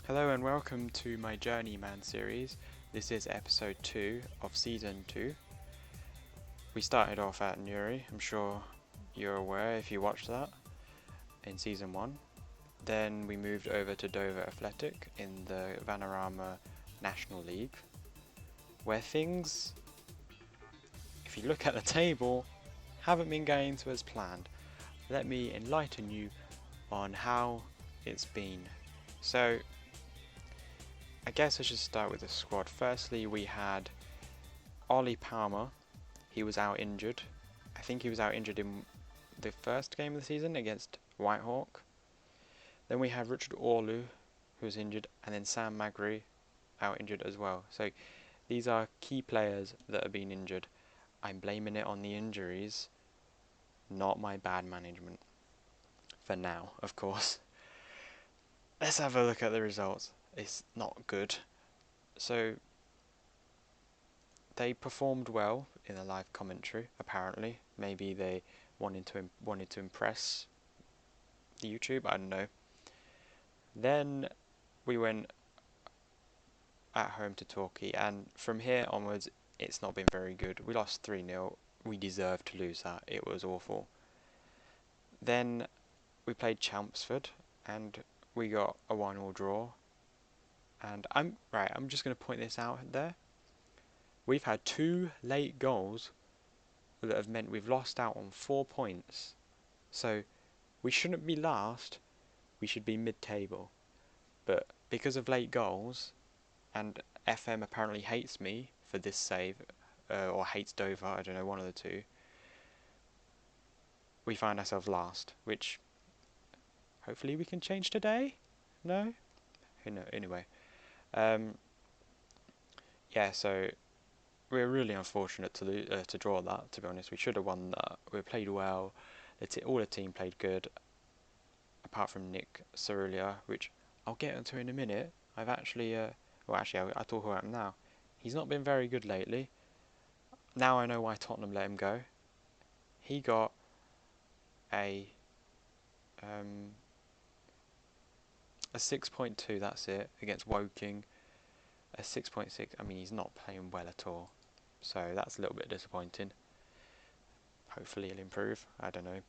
Hello and welcome to my Journeyman series. This is episode 2 of season 2. We started off at Newry, I'm sure you're aware if you watched that, in season 1. Then we moved over to Dover Athletic in the Vanarama National League, where things, if you look at the table, haven't been going to as planned. Let me enlighten you on how it's been. So, I guess I should start with the squad. Firstly, we had Ollie Palmer. He was out injured. I think he was out injured in the first game of the season against Whitehawk. Then we have Richard Orlu, who was injured, and then Sam Magri out injured as well. So these are key players that have been injured. I'm blaming it on the injuries, not my bad management. For now, of course. Let's have a look at the results. It's not good. So they performed well in the live commentary. Apparently, maybe they wanted to impress the YouTube. I don't know. Then we went at home to Torquay, and from here onwards, it's not been very good. We lost 3-0. We deserved to lose that. It was awful. Then we played Chelmsford, and we got a 1-1 draw. And I'm just going to point this out there. We've had 2 late goals that have meant we've lost out on 4 points. So we shouldn't be last. We should be mid-table. But because of late goals, and FM apparently hates me for this save, or hates Dover, I don't know, one of the two, we find ourselves last, which hopefully we can change today? No? No, anyway. Yeah, so we're really unfortunate to draw that, to be honest. We should have won that. We played well. All the team played good, apart from Nick Cerulia, which I'll get into in a minute. I've actually, I'll talk about him now. He's not been very good lately. Now I know why Tottenham let him go. He got a 6.2, that's it, against Woking. A 6.6, I mean, he's not playing well at all. So that's a little bit disappointing. Hopefully he'll improve, I don't know.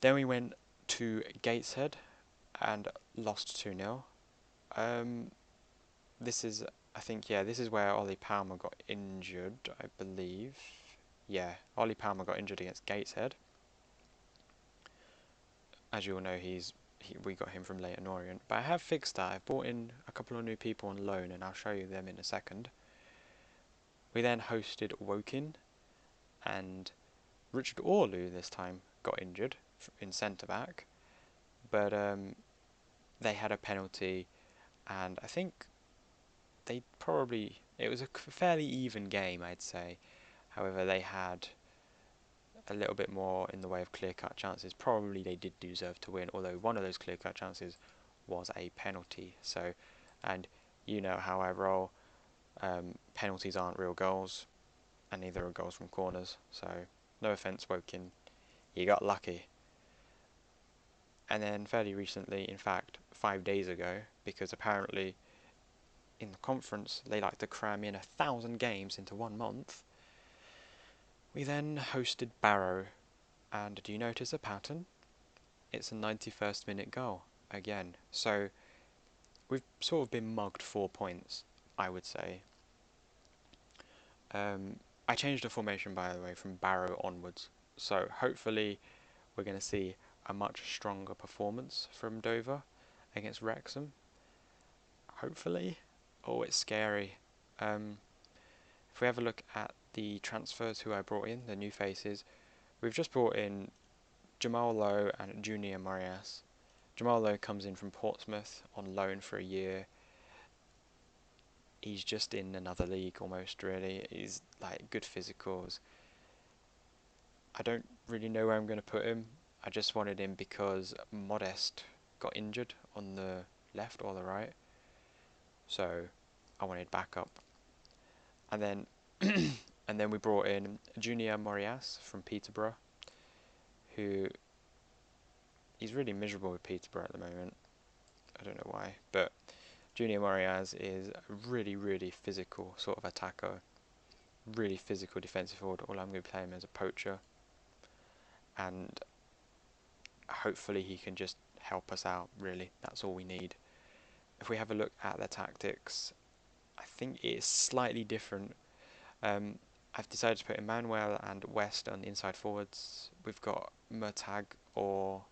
Then we went to Gateshead and lost 2-0. This is, I think, yeah, this is where Ollie Palmer got injured, I believe. Yeah, Ollie Palmer got injured against Gateshead. As you all know, we got him from Leyton Orient. But I have fixed that. I've brought in a couple of new people on loan, and I'll show you them in a second. We then hosted Woking, and Richard Orlu this time got injured in centre-back. But they had a penalty, and I think it was a fairly even game, I'd say. However, they had a little bit more in the way of clear-cut chances. Probably they did deserve to win, although one of those clear-cut chances was a penalty. So, and you know how I roll. Penalties aren't real goals, and neither are goals from corners. So, no offence, Woking, you got lucky. And then fairly recently, in fact, 5 days ago, because apparently in the conference they like to cram in 1,000 games into 1 month, we then hosted Barrow, and do you notice a pattern? It's a 91st minute goal again. So we've sort of been mugged 4 points, I would say. I changed the formation, by the way, from Barrow onwards. So hopefully we're going to see a much stronger performance from Dover against Wrexham. Hopefully. Oh, it's scary. If we have a look at the transfers who I brought in, the new faces, we've just brought in Jamal Lowe and Junior Morias. Jamal Lowe comes in from Portsmouth on loan for a year. He's just in another league almost, really. He's like good physicals. I don't really know where I'm going to put him. I just wanted him because Modest got injured on the left or the right. So I wanted backup. And then and then we brought in Junior Morias from Peterborough, who he's really miserable with Peterborough at the moment. I don't know why, but Junior Moriaz is a really, really physical sort of attacker, really physical defensive forward. All I'm going to play him as a poacher, and hopefully he can just help us out, really. That's all we need. If we have a look at their tactics, I think it is slightly different. I've decided to put Emmanuel and West on the inside forwards. We've got Murtag or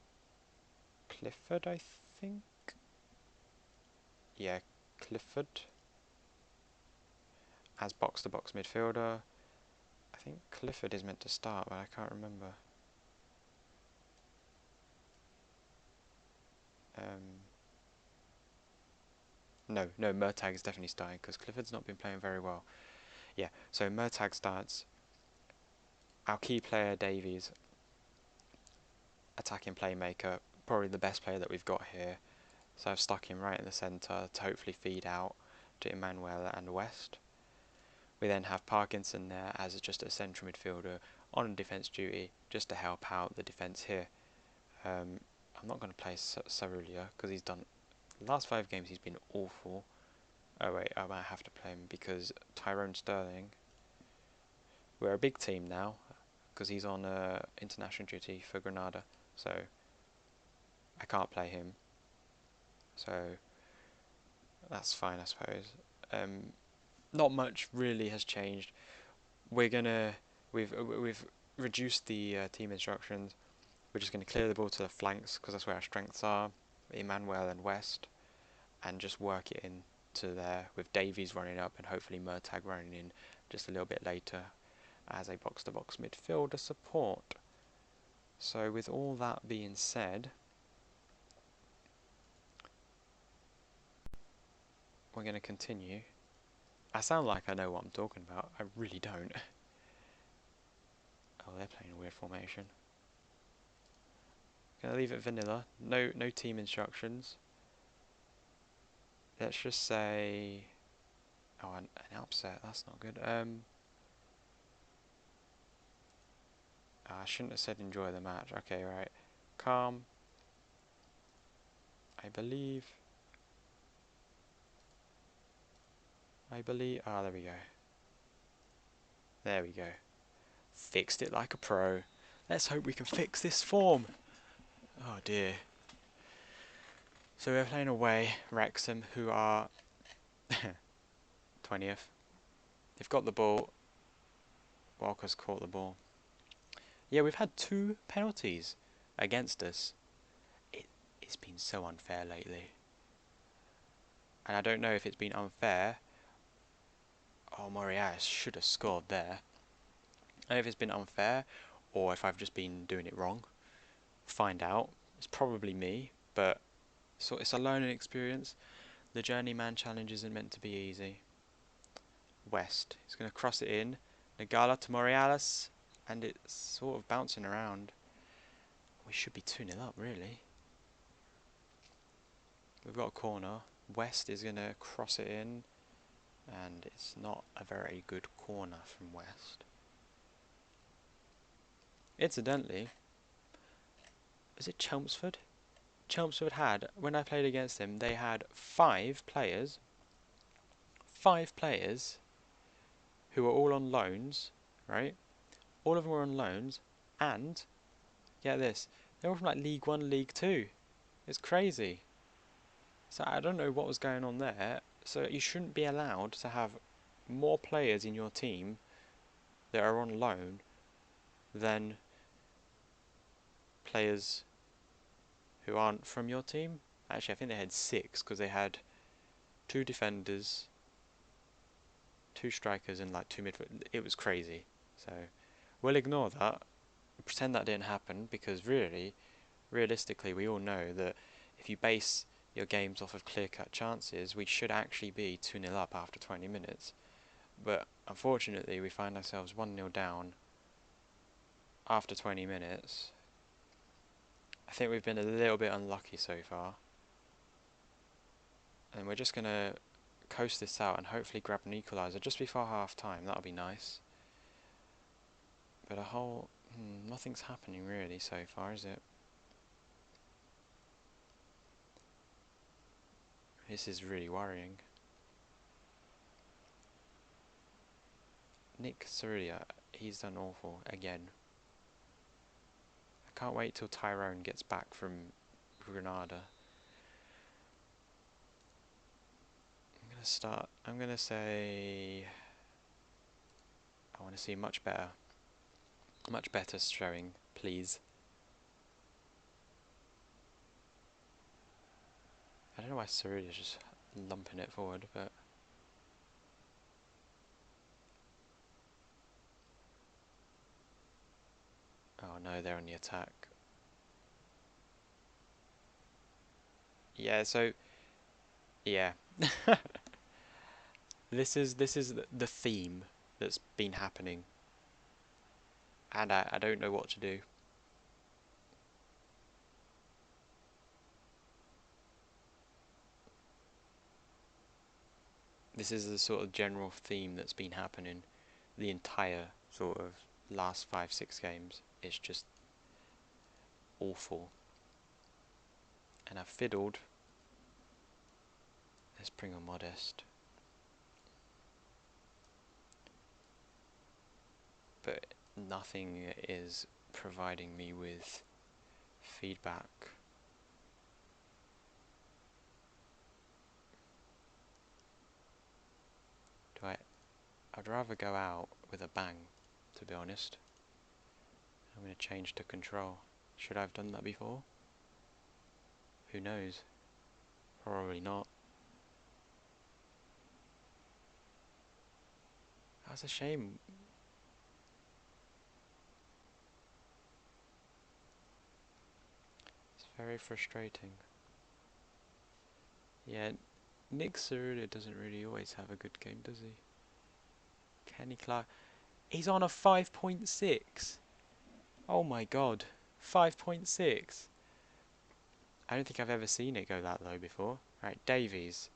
Clifford, I think. Yeah, Clifford as box-to-box midfielder. I think Clifford is meant to start, but I can't remember. No, Murtag is definitely starting because Clifford's not been playing very well. Yeah, so Murtag starts. Our key player, Davies, attacking playmaker, probably the best player that we've got here. So I've stuck him right in the centre to hopefully feed out to Emmanuel and West. We then have Parkinson there as just a central midfielder on defence duty, just to help out the defence here. I'm not going to play Sarulia because he's done the last 5 games. He's been awful. Oh wait, I might have to play him because Tyrone Sterling. We're a big team now because he's on international duty for Granada, so I can't play him. So that's fine, I suppose. Not much really has changed. We've reduced the team instructions. We're just going to clear the ball to the flanks because that's where our strengths are, Emmanuel and West, and just work it in to there with Davies running up and hopefully Murtag running in just a little bit later as a box-to-box midfielder support. So with all that being said, we're going to continue. I sound like I know what I'm talking about. I really don't. Oh, they're playing a weird formation. Gonna leave it vanilla. No team instructions. Let's just say, oh, an upset. That's not good. I shouldn't have said enjoy the match. Okay, right. Calm. I believe. Ah, there we go. There we go. Fixed it like a pro. Let's hope we can fix this form. Oh dear. So we're playing away Wrexham, who are 20th. They've got the ball. Walker's caught the ball. Yeah, we've had 2 penalties against us. It's been so unfair lately. And I don't know if it's been unfair. Oh, Moriarty should have scored there. I don't know if it's been unfair or if I've just been doing it wrong. Find out. It's probably me, but so it's a learning experience. The Journeyman challenge isn't meant to be easy. West. He's going to cross it in. Nagala to Morales, and it's sort of bouncing around. We should be 2-0 up, really. We've got a corner. West is going to cross it in, and it's not a very good corner from West. Incidentally, is it Chelmsford? Chelmsford had, when I played against them, they had 5 players who were all on loans, right? All of them were on loans, and, get this, they were from like League 1, League 2. It's crazy. So I don't know what was going on there. So you shouldn't be allowed to have more players in your team that are on loan than players who aren't from your team. Actually, I think they had 6 because they had 2 defenders, 2 strikers, and like 2 midfielders. It was crazy. So we'll ignore that, pretend that didn't happen, because realistically, we all know that if you base your games off of clear-cut chances, we should actually be 2-0 up after 20 minutes. But unfortunately, we find ourselves 1-0 down after 20 minutes. I think we've been a little bit unlucky so far. And we're just going to coast this out and hopefully grab an equaliser just before half-time. That'll be nice. But nothing's happening really so far, is it? This is really worrying. Nick Cerulli, he's done awful again. I can't wait till Tyrone gets back from Granada. I'm gonna say I want to see much better showing, please. I don't know why Cerulli is just lumping it forward, but oh no, they're on the attack. Yeah, so yeah. This is the theme that's been happening, and I don't know what to do. This is the sort of general theme that's been happening the entire sort of last 5-6 games. It's just awful. And I've fiddled. Let's bring on Modest. But nothing is providing me with feedback. I'd rather go out with a bang, to be honest. I'm going to change to control. Should I have done that before? Who knows? Probably not. That's a shame. It's very frustrating. Yeah, Nick Cerulli doesn't really always have a good game, does he? Kenny Clark. He's on a 5.6. Oh my god. 5.6. I don't think I've ever seen it go that low before. Right, Davies.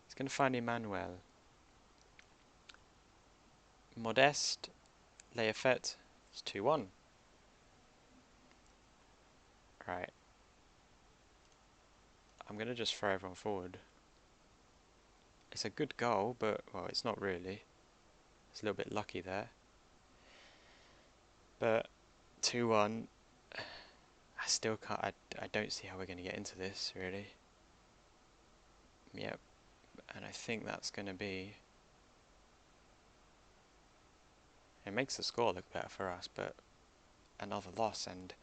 He's going to find Emmanuel. Modeste. Leafet. It's 2-1. Right. I'm going to just throw everyone forward. It's a good goal, but, well, it's not really. It's a little bit lucky there. But 2-1. I still can't. I don't see how we're going to get into this, really. Yep. And I think that's going to be... It makes the score look better for us, but another loss, and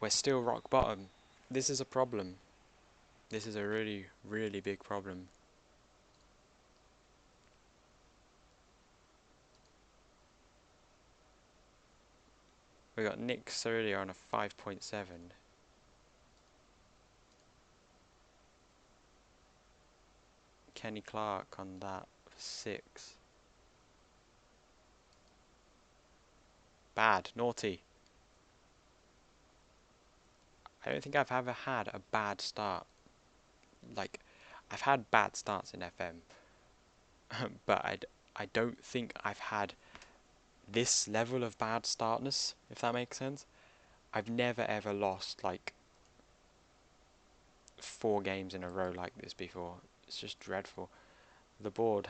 we're still rock bottom. This is a problem. This is a really, really big problem. We got Nick Cerulli on a 5.7. Kenny Clark on that 6. Bad, naughty. I don't think I've ever had a bad start. Like, I've had bad starts in FM, but I don't think I've had this level of bad startness, if that makes sense. I've never ever lost like 4 games in a row like this before. It's just dreadful. The board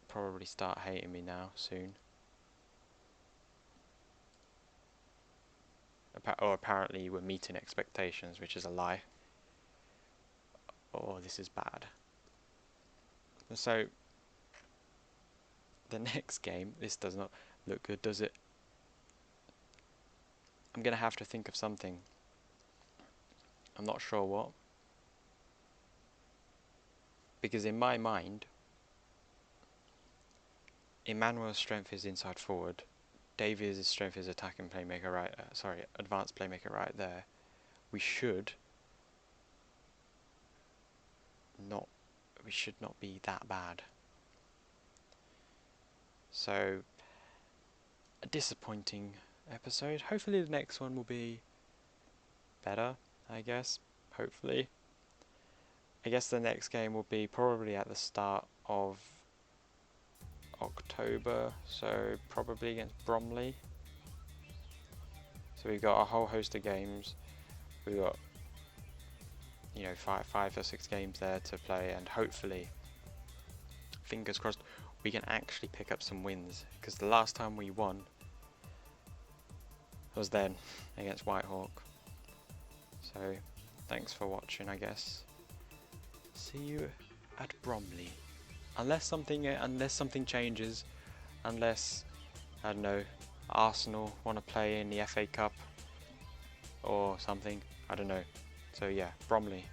probably start hating me now soon. Apparently we're meeting expectations, which is a lie. Oh, this is bad. So, the next game, this does not look good, does it? I'm going to have to think of something. I'm not sure what. Because in my mind, Emmanuel's strength is inside forward. Davies' strength is attacking playmaker right. Advanced playmaker right there. We should not be that bad. So, a disappointing episode. Hopefully the next one will be better, I guess. Hopefully. I guess the next game will be probably at the start of October, so probably against Bromley. So we've got a whole host of games. We've got you know, five or six games there to play, and hopefully, fingers crossed, we can actually pick up some wins, because the last time we won was then against Whitehawk. So thanks for watching, I guess. See you at Bromley, unless something changes, unless, I don't know, Arsenal want to play in the FA Cup or something, I don't know. So yeah, Bromley.